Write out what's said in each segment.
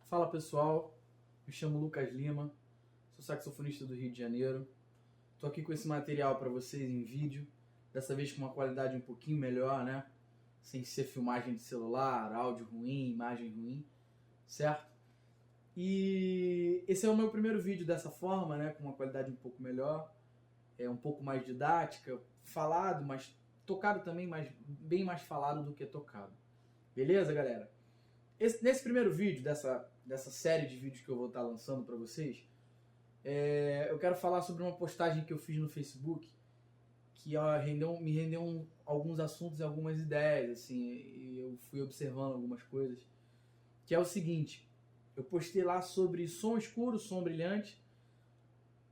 Fala pessoal, me chamo Lucas Lima, sou saxofonista do Rio de Janeiro. Tô aqui com esse material para vocês em vídeo, dessa vez com uma qualidade um pouquinho melhor, né? Sem ser filmagem de celular, áudio ruim, imagem ruim, certo? E esse é o meu primeiro vídeo dessa forma, né? Com uma qualidade um pouco melhor, um pouco mais didática, falado, mas tocado também, mas bem mais falado do que tocado. Beleza, galera? Nesse primeiro vídeo dessa série de vídeos que eu vou estar lançando para vocês, eu quero falar sobre uma postagem que eu fiz no Facebook que me rendeu alguns assuntos e algumas ideias, assim, e eu fui observando algumas coisas, que é o seguinte: eu postei lá sobre som escuro, som brilhante,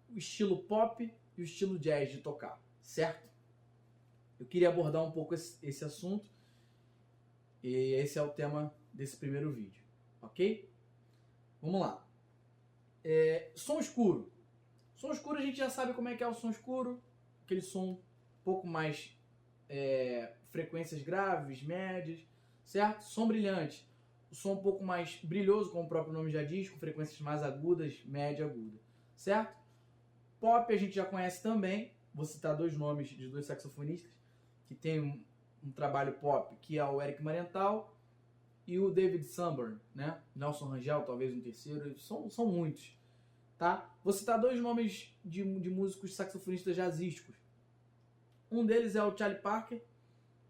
o estilo pop e o estilo jazz de tocar, certo? Eu queria abordar um pouco esse assunto e esse é o tema desse primeiro vídeo, ok? Vamos lá. Som escuro. Som escuro a gente já sabe como é que é o som escuro, aquele som um pouco mais frequências graves, médias, certo? Som brilhante, o som um pouco mais brilhoso, como o próprio nome já diz, com frequências mais agudas, média e aguda, certo? Pop a gente já conhece também, vou citar dois nomes de dois saxofonistas que tem um trabalho pop, que é o Eric Marienthal e o David Sanborn, né? Nelson Rangel, talvez um terceiro, são muitos, tá? Vou citar dois nomes de músicos saxofonistas jazzísticos. Um deles é o Charlie Parker,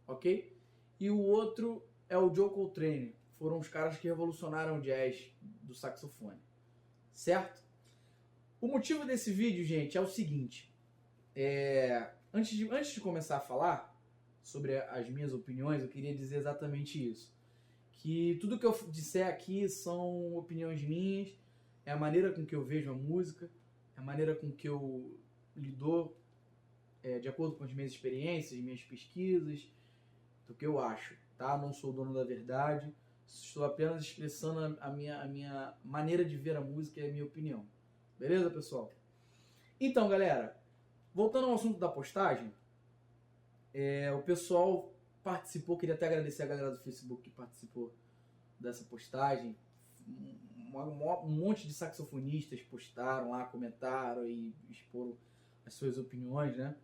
ok? E o outro é o Joe Coltrane. Foram os caras que revolucionaram o jazz do saxofone, certo? O motivo desse vídeo, gente, é o seguinte. Antes de começar a falar sobre as minhas opiniões, eu queria dizer exatamente isso. Que tudo que eu disser aqui são opiniões minhas, é a maneira com que eu vejo a música, é a maneira com que eu lido de acordo com as minhas experiências, minhas pesquisas, do que eu acho, tá? Não sou o dono da verdade, estou apenas expressando a minha maneira de ver a música e a minha opinião. Beleza, pessoal? Então, galera, voltando ao assunto da postagem, o pessoal participou, queria até agradecer a galera do Facebook que participou dessa postagem. Um monte de saxofonistas postaram lá, comentaram e exporam as suas opiniões, né?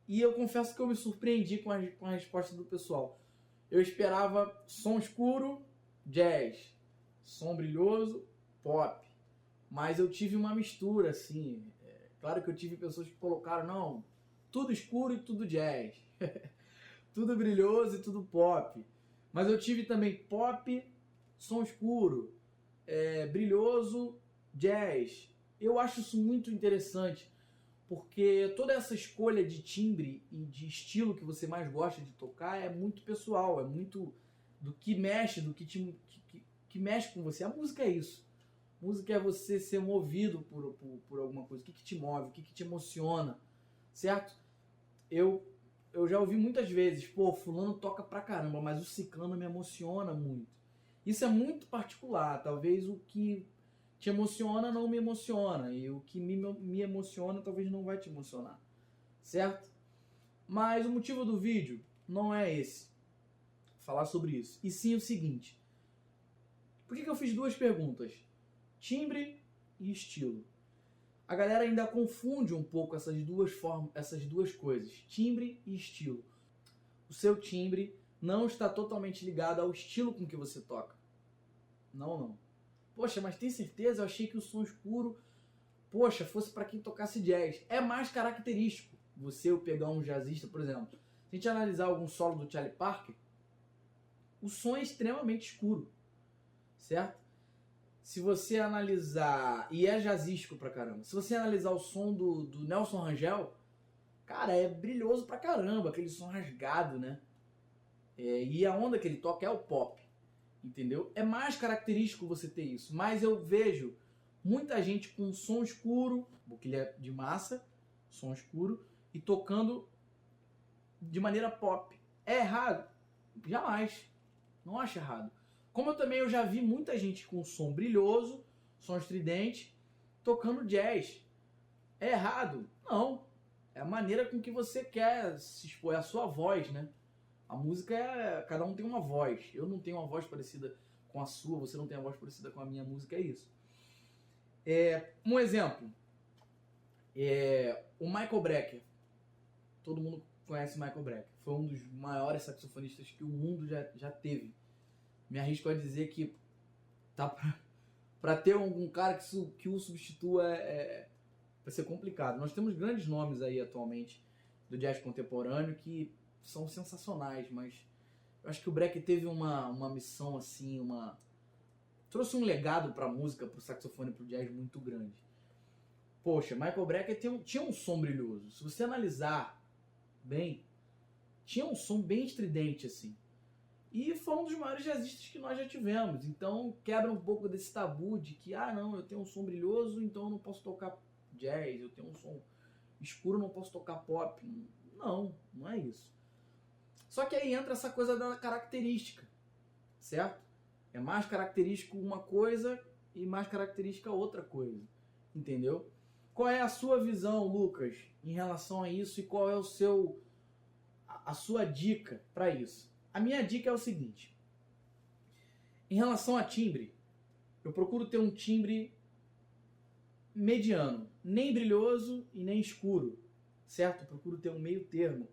E eu confesso que eu me surpreendi com a resposta do pessoal. Eu esperava som escuro, jazz, som brilhoso, pop, mas eu tive uma mistura, assim. Claro que eu tive pessoas que colocaram, não, tudo escuro e tudo jazz, tudo brilhoso e tudo pop. Mas eu tive também pop, som escuro, brilhoso, jazz. Eu acho isso muito interessante, porque toda essa escolha de timbre e de estilo que você mais gosta de tocar é muito pessoal, é muito do que mexe, que mexe com você. A música é isso. Música é você ser movido por alguma coisa. O que te move, o que te emociona, certo? Eu já ouvi muitas vezes, pô, fulano toca pra caramba, mas o ciclano me emociona muito. Isso é muito particular. Talvez o que te emociona não me emociona, e o que me emociona talvez não vai te emocionar, certo? Mas o motivo do vídeo não é esse, falar sobre isso, e sim o seguinte: por que eu fiz duas perguntas? Timbre e estilo. A galera ainda confunde um pouco essas duas coisas, timbre e estilo. O seu timbre não está totalmente ligado ao estilo com que você toca. Não. Poxa, mas tem certeza? Eu achei que o som escuro, poxa, fosse para quem tocasse jazz. É mais característico você pegar um jazzista, por exemplo. Se a gente analisar algum solo do Charlie Parker, o som é extremamente escuro, certo? Se você analisar, e é jazzístico pra caramba, se você analisar o som do Nelson Rangel, cara, é brilhoso pra caramba, aquele som rasgado, né? E a onda que ele toca é o pop, entendeu? É mais característico você ter isso, mas eu vejo muita gente com som escuro, porque ele é de massa, som escuro, e tocando de maneira pop. É errado? Jamais. Não acho errado. Como eu já vi muita gente com som brilhoso, som estridente, tocando jazz. É errado? Não. é a maneira com que você quer se expor, é a sua voz, né? A música cada um tem uma voz. Eu não tenho uma voz parecida com a sua, você não tem uma voz parecida com a minha música, é isso. Um exemplo, o Michael Brecker. Todo mundo conhece o Michael Brecker. Foi um dos maiores saxofonistas que o mundo já teve. Me arrisco a dizer que tá para ter algum cara que o substitua vai ser complicado. Nós temos grandes nomes aí atualmente do jazz contemporâneo que são sensacionais, mas eu acho que o Brecker teve uma missão assim, trouxe um legado para a música, para o saxofone, para o jazz muito grande. Poxa, Michael Brecker tinha um som brilhoso. Se você analisar bem, tinha um som bem estridente assim. E foi um dos maiores jazzistas que nós já tivemos. Então quebra um pouco desse tabu de que, não, eu tenho um som brilhoso, então eu não posso tocar jazz, eu tenho um som escuro, eu não posso tocar pop. Não é isso. Só que aí entra essa coisa da característica, certo? É mais característico uma coisa e mais característica outra coisa, entendeu? Qual é a sua visão, Lucas, em relação a isso e qual é a sua dica para isso? A minha dica é o seguinte: em relação a timbre, eu procuro ter um timbre mediano, nem brilhoso e nem escuro, certo? Eu procuro ter um meio termo,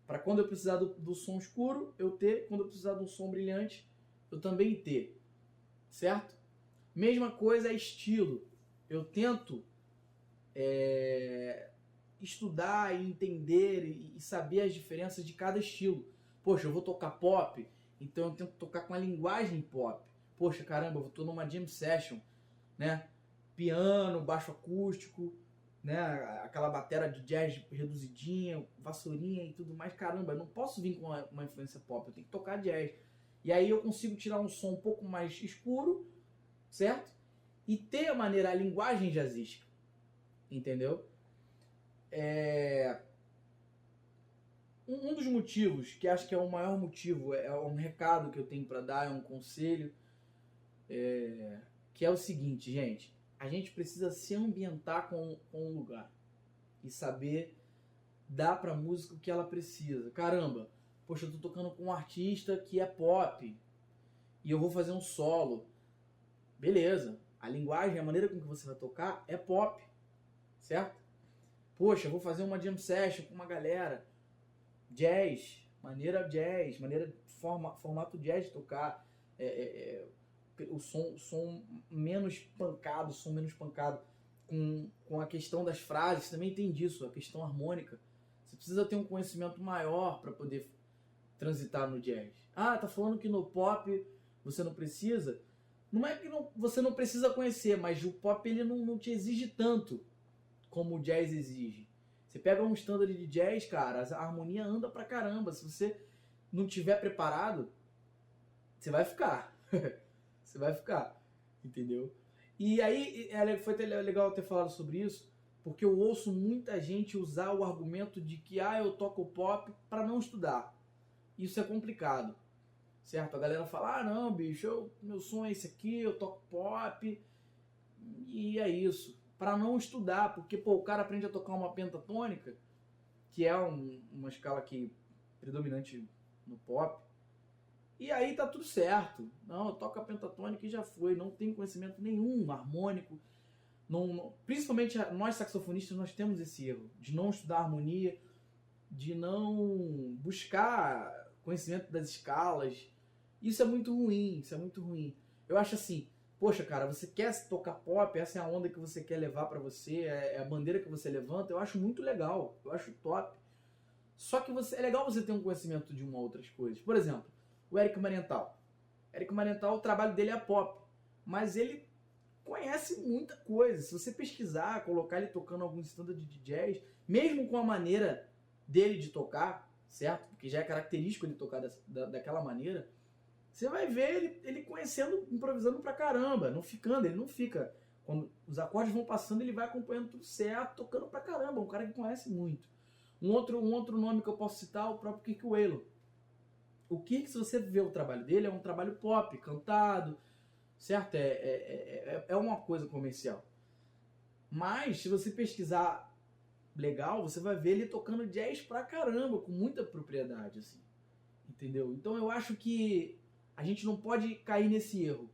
para quando eu precisar do som escuro, eu ter, quando eu precisar de um som brilhante, eu também ter, certo? Mesma coisa é estilo. Eu tento estudar e entender e saber as diferenças de cada estilo. Poxa, eu vou tocar pop, então eu tento tocar com a linguagem pop. Poxa, caramba, eu tô numa jam session, né? Piano, baixo acústico, né? Aquela bateria de jazz reduzidinha, vassourinha e tudo mais. Caramba, eu não posso vir com uma influência pop, eu tenho que tocar jazz. E aí eu consigo tirar um som um pouco mais escuro, certo? E ter a linguagem jazzística, entendeu? Um dos motivos, que acho que é o maior motivo, é um recado que eu tenho para dar, é um conselho, que é o seguinte, gente: a gente precisa se ambientar com o lugar e saber dar para a música o que ela precisa. Caramba, poxa, eu tô tocando com um artista que é pop e eu vou fazer um solo. Beleza, a linguagem, a maneira com que você vai tocar é pop, certo? Poxa, eu vou fazer uma jam session com uma galera, maneira formato jazz de tocar, o som menos pancado, com a questão das frases, também tem disso, a questão harmônica. Você precisa ter um conhecimento maior para poder transitar no jazz. Tá falando que no pop você não precisa? Não é que você não precisa conhecer, mas o pop ele não te exige tanto como o jazz exige. Você pega um standard de jazz, cara, a harmonia anda pra caramba. Se você não tiver preparado, você vai ficar. Você vai ficar, entendeu? E aí foi legal ter falado sobre isso, porque eu ouço muita gente usar o argumento de que eu toco pop para não estudar. Isso é complicado, certo? A galera fala, não, bicho, meu som é esse aqui, eu toco pop, e é isso. Para não estudar, porque o cara aprende a tocar uma pentatônica, que é uma escala que predominante no pop, e aí tá tudo certo. Não, eu toco a pentatônica e já foi, não tem conhecimento nenhum harmônico. Principalmente nós saxofonistas, nós temos esse erro de não estudar harmonia, de não buscar conhecimento das escalas. Isso é muito ruim, Eu acho assim, poxa, cara, você quer tocar pop, essa é a onda que você quer levar pra você, é a bandeira que você levanta, eu acho muito legal, eu acho top. Só que é legal você ter um conhecimento de outras coisas. Por exemplo, o Éric Marienthal. O trabalho dele é pop, mas ele conhece muita coisa. Se você pesquisar, colocar ele tocando algum standard de jazz, mesmo com a maneira dele de tocar, certo? Porque já é característico ele tocar daquela maneira, você vai ver ele conhecendo, improvisando pra caramba, ele não fica. Quando os acordes vão passando, ele vai acompanhando tudo certo, tocando pra caramba, um cara que conhece muito. Um outro nome que eu posso citar é o próprio Kirk Whalum. O Kirk, se você vê o trabalho dele, é um trabalho pop, cantado, certo? É uma coisa comercial. Mas, se você pesquisar legal, você vai ver ele tocando jazz pra caramba, com muita propriedade, assim. Entendeu? Então eu acho que a gente não pode cair nesse erro,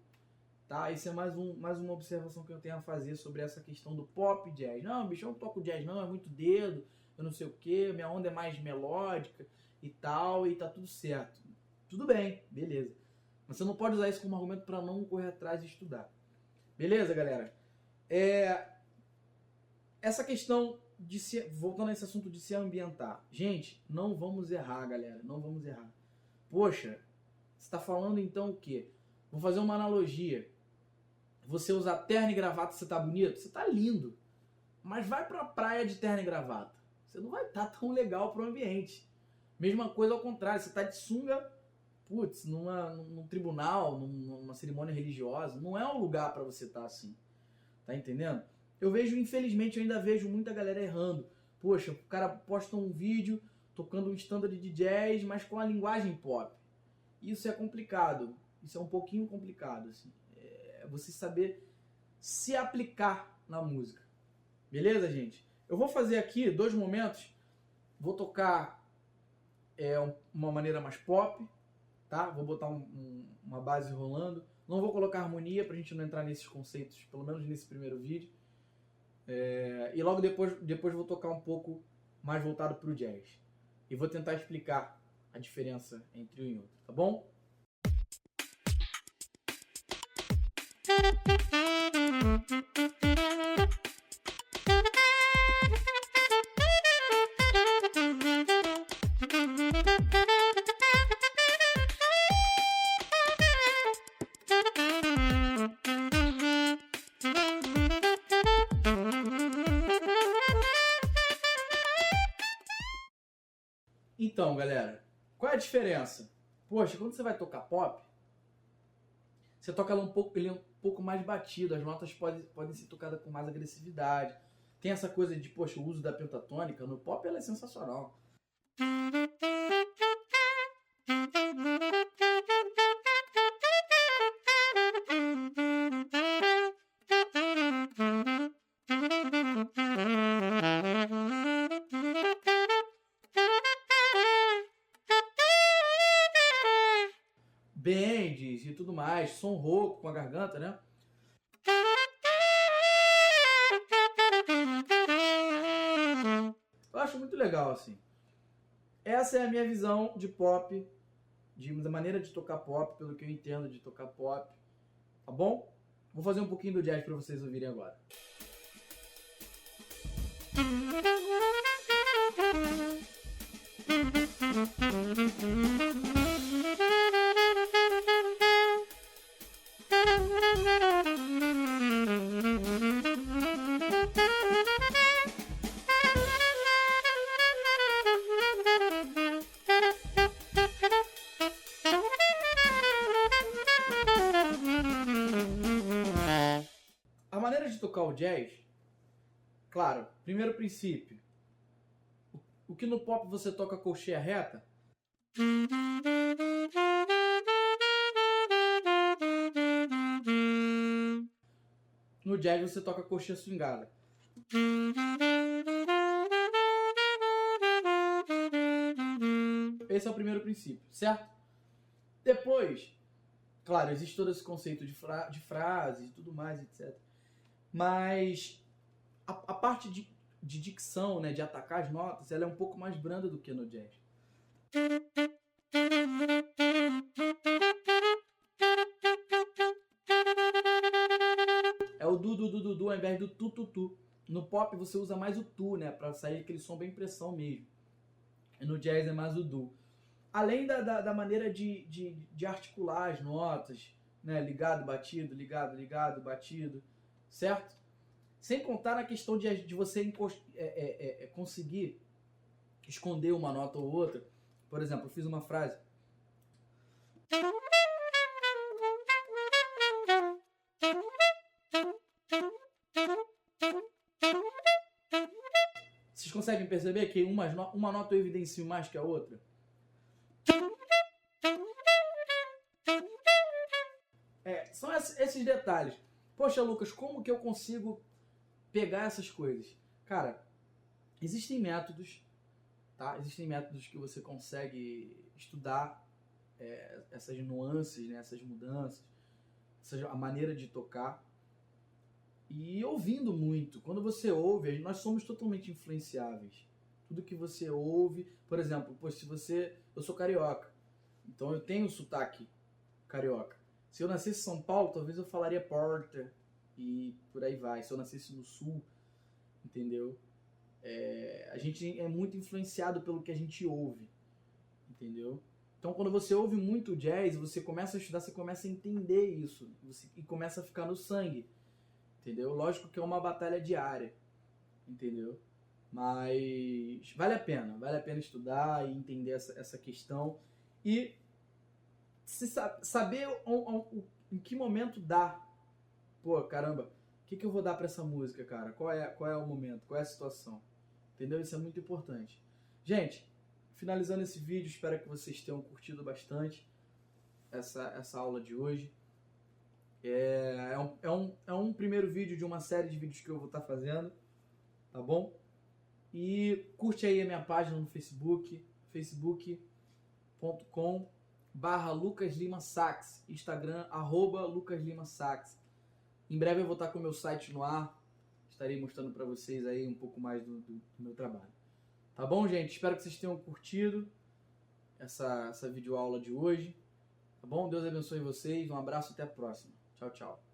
tá? Isso é mais uma observação que eu tenho a fazer sobre essa questão do pop jazz. Não, bicho, eu não toco jazz não, é muito dedo, eu não sei o que, minha onda é mais melódica e tal, e tá tudo certo. Tudo bem, beleza. Mas você não pode usar isso como argumento para não correr atrás e estudar. Beleza, galera? Essa questão de se... Voltando a esse assunto de se ambientar. Gente, não vamos errar, galera. Não vamos errar. Poxa, você está falando então o quê? Vou fazer uma analogia. Você usar terno e gravata, você tá bonito? Você tá lindo. Mas vai pra praia de terno e gravata. Você não vai estar tão legal pro ambiente. Mesma coisa ao contrário. Você tá de sunga, putz, num tribunal, numa cerimônia religiosa. Não é um lugar para você estar assim. Tá entendendo? Infelizmente, eu ainda vejo muita galera errando. Poxa, o cara posta um vídeo tocando um standard de jazz, mas com a linguagem pop. Isso é complicado. Isso é um pouquinho complicado, assim. É você saber se aplicar na música. Beleza, gente? Eu vou fazer aqui 2 momentos. Vou tocar uma maneira mais pop, tá? Vou botar uma base rolando. Não vou colocar harmonia pra gente não entrar nesses conceitos, pelo menos nesse primeiro vídeo. E logo depois vou tocar um pouco mais voltado pro jazz. E vou tentar explicar a diferença entre um e outro, tá bom? Então, galera, qual é a diferença? Poxa, quando você vai tocar pop, você toca ele é um pouco mais batido, as notas podem ser tocadas com mais agressividade. Tem essa coisa de, poxa, o uso da pentatônica no pop, ela é sensacional. Bends e tudo mais, som rouco com a garganta, né? Eu acho muito legal, assim. Essa é a minha visão de pop, da maneira de tocar pop, pelo que eu entendo de tocar pop. Tá bom? Vou fazer um pouquinho do jazz para vocês ouvirem agora. A maneira de tocar o jazz, claro, primeiro princípio, o que no pop você toca colcheia reta, no jazz você toca colcheia swingada. Esse é o primeiro princípio, certo? Depois, claro, existe todo esse conceito de frases e tudo mais, etc. Mas a parte de dicção, né, de atacar as notas, ela é um pouco mais branda do que no jazz. É o du ao invés do tu. No pop você usa mais o tu, né, pra sair aquele som bem pressão mesmo. E no jazz é mais o du. Além da maneira de articular as notas, né, ligado, batido, ligado, batido, certo? Sem contar na questão de você conseguir esconder uma nota ou outra. Por exemplo, eu fiz uma frase. Vocês conseguem perceber que uma nota eu evidencio mais que a outra? São esses detalhes. Poxa, Lucas, como que eu consigo pegar essas coisas? Cara, Existem métodos, tá? Existem métodos que você consegue estudar essas nuances, né? Essas mudanças, a maneira de tocar. E ouvindo muito. Quando você ouve, nós somos totalmente influenciáveis. Tudo que você ouve, por exemplo, eu sou carioca, então eu tenho sotaque carioca. Se eu nascesse em São Paulo, talvez eu falaria porta e por aí vai. Se eu nascesse no sul, entendeu? A gente é muito influenciado pelo que a gente ouve, entendeu? Então, quando você ouve muito jazz, você começa a estudar, você começa a entender isso e começa a ficar no sangue, entendeu? Lógico que é uma batalha diária, entendeu? Mas vale a pena estudar e entender essa questão e saber em que momento dar. Pô, caramba, o que eu vou dar pra essa música, cara? Qual é o momento? Qual é a situação? Entendeu? Isso é muito importante. Gente, finalizando esse vídeo, espero que vocês tenham curtido bastante essa aula de hoje. É um primeiro vídeo de uma série de vídeos que eu vou estar fazendo, tá bom? E curte aí a minha página no Facebook, facebook.com/Lucas Lima Sax, Instagram, @Lucas Lima Sax. Em breve eu vou estar com o meu site no ar, estarei mostrando para vocês aí um pouco mais do meu trabalho. Tá bom, gente? Espero que vocês tenham curtido essa videoaula de hoje. Tá bom? Deus abençoe vocês, um abraço, até a próxima. Tchau, tchau.